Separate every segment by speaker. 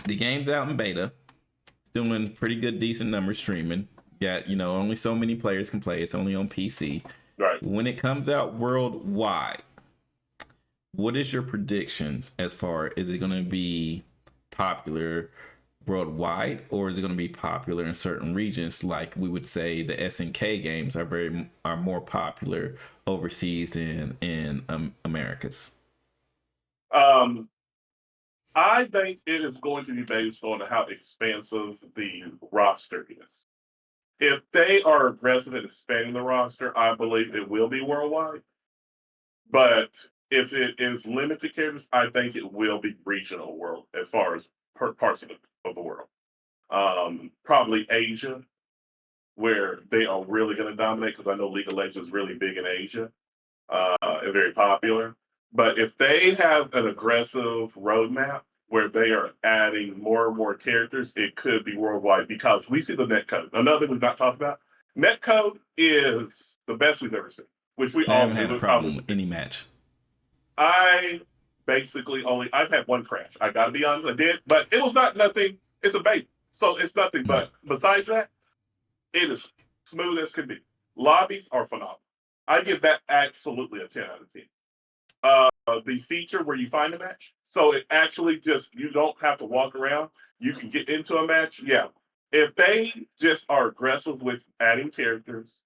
Speaker 1: The game's out in beta. It's doing pretty good, decent numbers streaming. Got, only so many players can play. It's only on PC.
Speaker 2: Right.
Speaker 1: When it comes out worldwide, what is your predictions as far is it going to be popular worldwide, or is it going to be popular in certain regions? Like we would say the SNK games are more popular overseas than in Americas.
Speaker 2: Um, I think it is going to be based on how expansive the roster is. If they are aggressive in expanding the roster, I believe it will be worldwide. But if it is limited characters, I think it will be regional world as far as parts of the world. Probably Asia, where they are really going to dominate because I know League of Legends is really big in Asia and very popular. But if they have an aggressive roadmap where they are adding more and more characters, it could be worldwide because we see the netcode. Another thing we've not talked about, netcode is the best we've ever seen, which we
Speaker 1: I
Speaker 2: all
Speaker 1: haven't
Speaker 2: it
Speaker 1: had a
Speaker 2: would
Speaker 1: problem
Speaker 2: probably
Speaker 1: with
Speaker 2: be.
Speaker 1: any match.
Speaker 2: I basically only I've had one crash. I gotta be honest, I did, but it was not nothing. It's a baby, so it's nothing.
Speaker 1: Mm.
Speaker 2: But besides that, it is smooth as can be. Lobbies are phenomenal. I give that absolutely a 10 out of 10. The feature where you find a match, so it actually just you don't have to walk around. You can get into a match. Yeah, if they just are aggressive with adding characters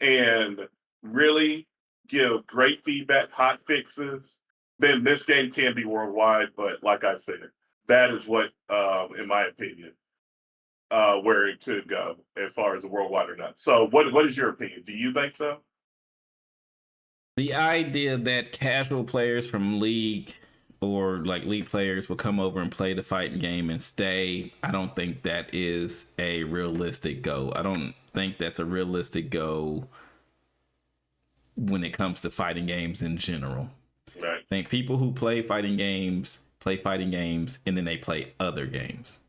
Speaker 2: and really give great feedback, hot fixes, then this game can be worldwide. But like I said, that is what, in my opinion, where it could go as far as the worldwide or not. So, what is your opinion? Do you think so?
Speaker 1: The idea that casual players from League or like League players will come over and play the fighting game and stay, I don't think that is a realistic goal. I don't think that's a realistic goal when it comes to fighting games in general.
Speaker 2: Right.
Speaker 1: I think people who play fighting games and then they play other games.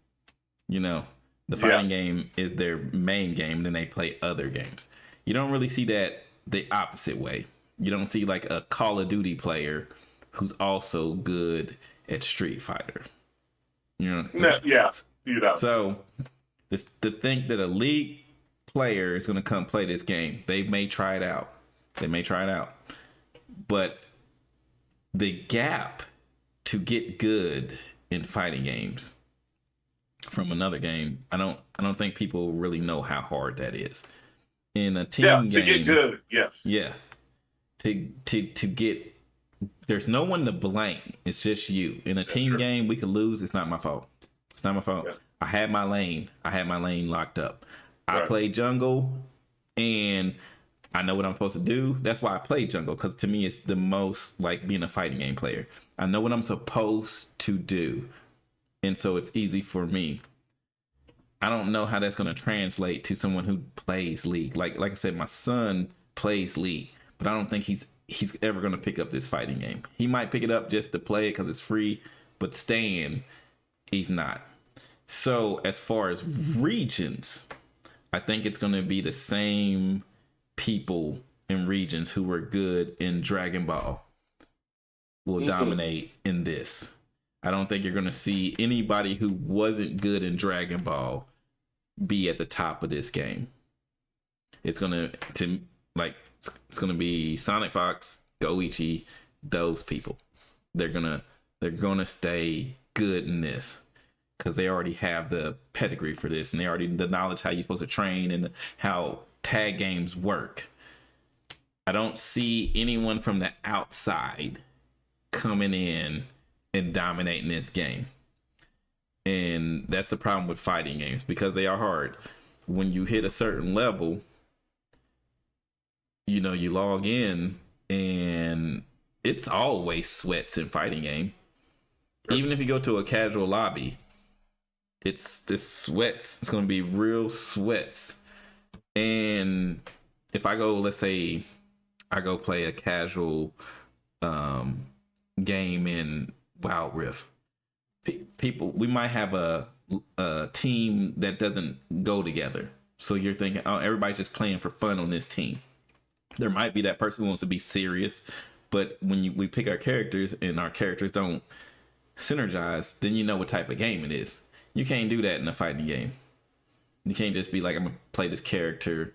Speaker 1: You know, the
Speaker 2: Yeah.
Speaker 1: fighting game is their main game, then they play other games. You don't really see that the opposite way. You don't see like a Call of Duty player who's also good at Street Fighter. You know,
Speaker 2: No, yeah. You know.
Speaker 1: so this to think that a league player is going to come play this game, they may try it out. They may try it out, but the gap to get good in fighting games from another game, I don't think people really know how hard that is. In a
Speaker 2: Yeah.
Speaker 1: team
Speaker 2: To get
Speaker 1: game,
Speaker 2: good, yes.
Speaker 1: yeah, to get there's no one to blame. It's just you. In a
Speaker 2: That's
Speaker 1: team
Speaker 2: true.
Speaker 1: game, we could lose. It's not my fault. It's not my fault.
Speaker 2: Yeah.
Speaker 1: I had my lane. I had my lane locked up. I
Speaker 2: Right.
Speaker 1: play jungle and I know what I'm supposed to do. That's why I play jungle, because to me it's the most like being a fighting game player. I know what I'm supposed to do. And so it's easy for me. I don't know how that's going to translate to someone who plays League. Like I said, my son plays League, but I don't think he's ever going to pick up this fighting game. He might pick it up just to play it because it's free, but staying, he's not. So as far as regions, I think it's going to be the same people in regions who were good in Dragon Ball will dominate in this. I don't think you're going to see anybody who wasn't good in Dragon Ball be at the top of this game. It's going to like it's going to be Sonic Fox, Goichi, those people. They're going to stay good in this cuz they already have the pedigree for this and they already the knowledge how you're supposed to train and how tag games work. I don't see anyone from the outside coming in and dominating this game. And that's the problem with fighting games because they are hard. When you hit a certain level, you log in and it's always sweats in fighting game. Even if you go to a casual lobby, it's just sweats. It's going to be real sweats. And if I go, let's say I go play a casual game in Wild Rift, people, we might have a team that doesn't go together. So you're thinking, oh, everybody's just playing for fun on this team. There might be that person who wants to be serious, but when we pick our characters and our characters don't synergize, then you know what type of game it is. You can't do that in a fighting game. You can't just be like, I'm gonna play this character,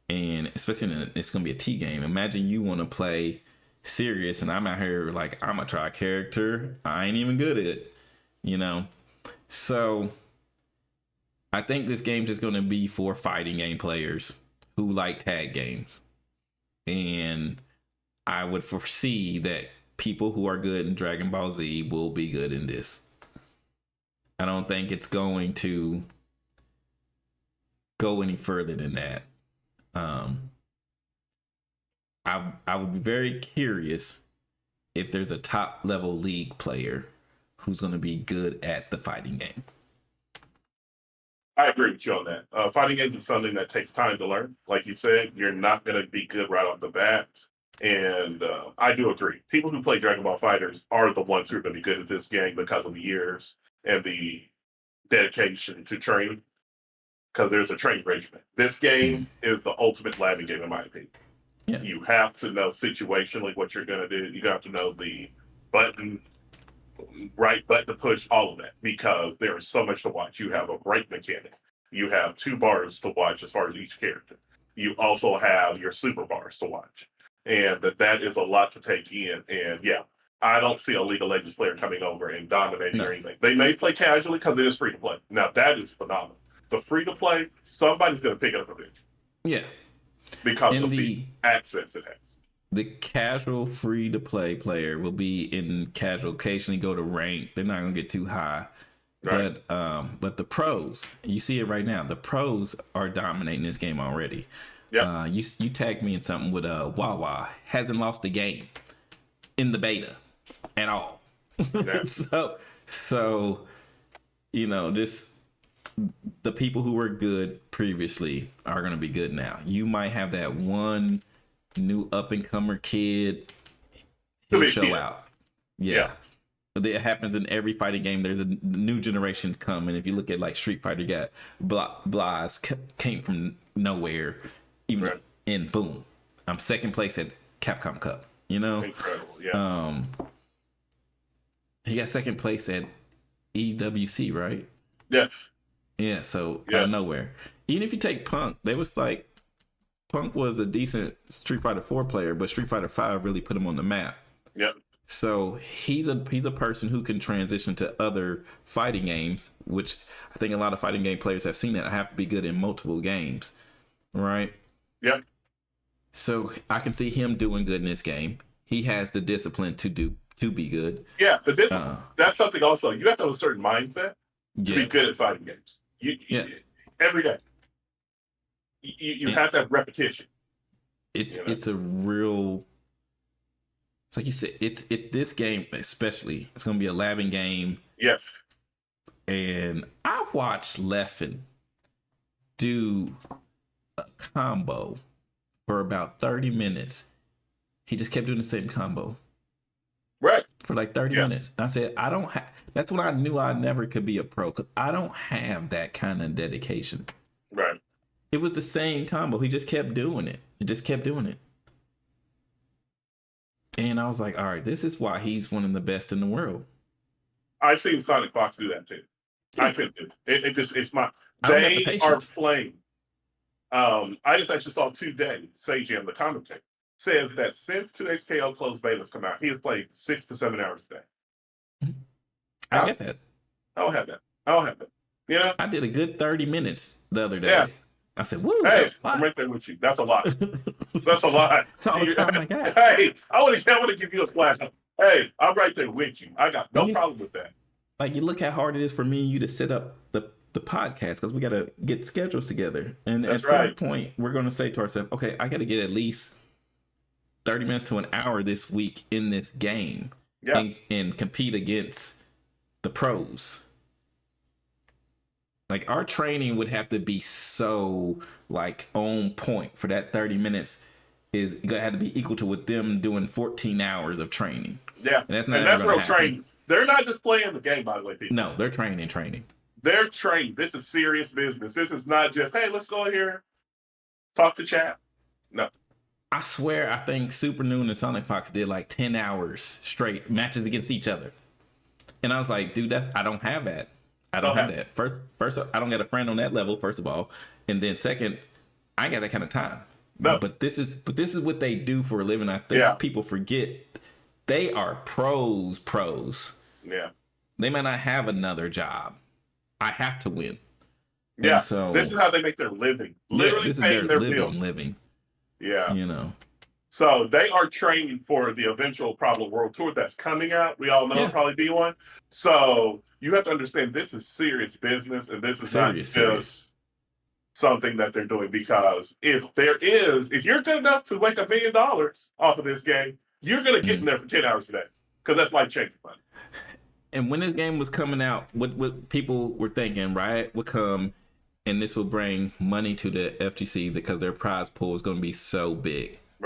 Speaker 1: and especially it's gonna be a T game. Imagine you want to play serious, and I'm out here like, I'm gonna try a character I ain't even good at, you know. So I think this game's just gonna be for fighting game players who like tag games, and I would foresee that people who are good in Dragon Ball Z will be good in this. I don't think it's going to go any further than that. I would be very curious if there's a top level league player who's going to be good at the fighting game.
Speaker 2: I agree with you on that. Fighting games is something that takes time to learn. Like you said, you're not going to be good right off the bat. And I do agree. People who play Dragon Ball Fighters are the ones who are going to be good at this game because of the years and the dedication to training. Because there's a training regimen. This game is the ultimate labbing game, in my opinion.
Speaker 1: Yeah.
Speaker 2: You have to know situationally what you're going to do. You have to know the button, right button to push, all of that, because there is so much to watch. You have a break mechanic. You have 2 bars to watch as far as each character. You also have your super bars to watch. And that is a lot to take in. And yeah, I don't see a League of Legends player coming over and dominating or anything. They may play casually because it is free to play. Now, that is phenomenal. The free to play, somebody's going to pick it up eventually.
Speaker 1: Yeah.
Speaker 2: Because of the access it has.
Speaker 1: The casual free to play player will be in casual, occasionally go to rank. They're not going to get too high. Right. But the pros, you see it right now. The pros are dominating this game already. Yeah. You tagged me in something with Wawa hasn't lost a game in the beta at all. Yeah. so you know, just the people who were good previously are going to be good now. You might have that one new up and comer kid who'll show out. Yeah. But it happens in every fighting game. There's a new generation coming. If you look at like Street Fighter, you got Blas came from nowhere, even right. And boom, I'm second place at Capcom Cup. You know,
Speaker 2: incredible. Yeah.
Speaker 1: He got second place at EWC, right?
Speaker 2: Yes.
Speaker 1: Yeah. So out of nowhere, even if you take Punk, they was like Punk was a decent Street Fighter 4 player, but Street Fighter 5 really put him on the map.
Speaker 2: Yep.
Speaker 1: So he's a person who can transition to other fighting games, which I think a lot of fighting game players have seen that I have to be good in multiple games, right?
Speaker 2: Yep.
Speaker 1: So I can see him doing good in this game. He has the discipline to be good.
Speaker 2: Yeah, the discipline. That's something also. You have to have a certain mindset to be good at fighting games. Every day. You have to have repetition.
Speaker 1: It's a real. It's like you said. This game especially. It's going to be a labbing game.
Speaker 2: Yes. And
Speaker 1: I watched Leffen do a combo for about 30 minutes. He just kept doing the same combo.
Speaker 2: Right.
Speaker 1: For like 30 minutes. I said, I don't have. That's when I knew I never could be a pro, because I don't have that kind of dedication.
Speaker 2: Right.
Speaker 1: It was the same combo. He just kept doing it. And I was like, all right, this is why he's one of the best in the world.
Speaker 2: I've seen Sonic Fox do that too. Yeah. I couldn't do it. It's my. They are playing. I just actually saw today, Sajam, the commentator, says that since 2XKO closed betas come out, he has played 6 to 7 hours a day.
Speaker 1: I get that.
Speaker 2: I don't have that. Yeah.
Speaker 1: I did a good 30 minutes the other day. Yeah. I said, woo.
Speaker 2: Hey, I'm right there with you. That's a lot. That's a lot.
Speaker 1: That's all the time I got.
Speaker 2: Hey, I want to give you a flash. Hey, I'm right there with you. I got no problem with that.
Speaker 1: Like, you look how hard it is for me and you to set up the podcast, because we got to get schedules together. And at some point, we're going to say to ourselves, okay, I got to get at least 30 minutes to an hour this week in this game and compete against the pros. Like, our training would have to be so like on point for that 30 minutes is going to have to be equal to with them doing 14 hours of training. Yeah. And that's real training. They're not just playing the game, by the way, people. No, they're training.
Speaker 2: They're trained. This is serious business. This is not just, hey, let's go here, talk to chat. No.
Speaker 1: I swear, I think Super Noon and Sonic Fox did like 10 hours straight matches against each other. And I was like, dude, I don't have that. I don't
Speaker 2: Don't
Speaker 1: have
Speaker 2: have
Speaker 1: that. First, I don't got a friend on that level. First of all, and then second, I ain't got that kind of time.
Speaker 2: no.
Speaker 1: But this is what they do for a living. I
Speaker 2: Yeah.
Speaker 1: think people forget they are pros.
Speaker 2: Yeah.
Speaker 1: They might not have another job. I have to win. And
Speaker 2: Yeah. This
Speaker 1: so,
Speaker 2: is how they make their living.
Speaker 1: yeah,
Speaker 2: Literally
Speaker 1: this is
Speaker 2: paying
Speaker 1: their
Speaker 2: their bills.
Speaker 1: living.
Speaker 2: Yeah.
Speaker 1: You know,
Speaker 2: So they are training for the eventual probably world tour that's coming out. We all know it'll
Speaker 1: yeah,
Speaker 2: probably be one. So you have to understand this is serious business, and this is not
Speaker 1: serious.
Speaker 2: just something that they're doing, because if you're good enough to make $1 million off of this game, you're gonna get in
Speaker 1: Mm.
Speaker 2: there for 10 hours a day, because that's life changing money.
Speaker 1: And when this game was coming out, what people were thinking, right, would come, and this will bring money to the FGC because their prize pool is going to be so big.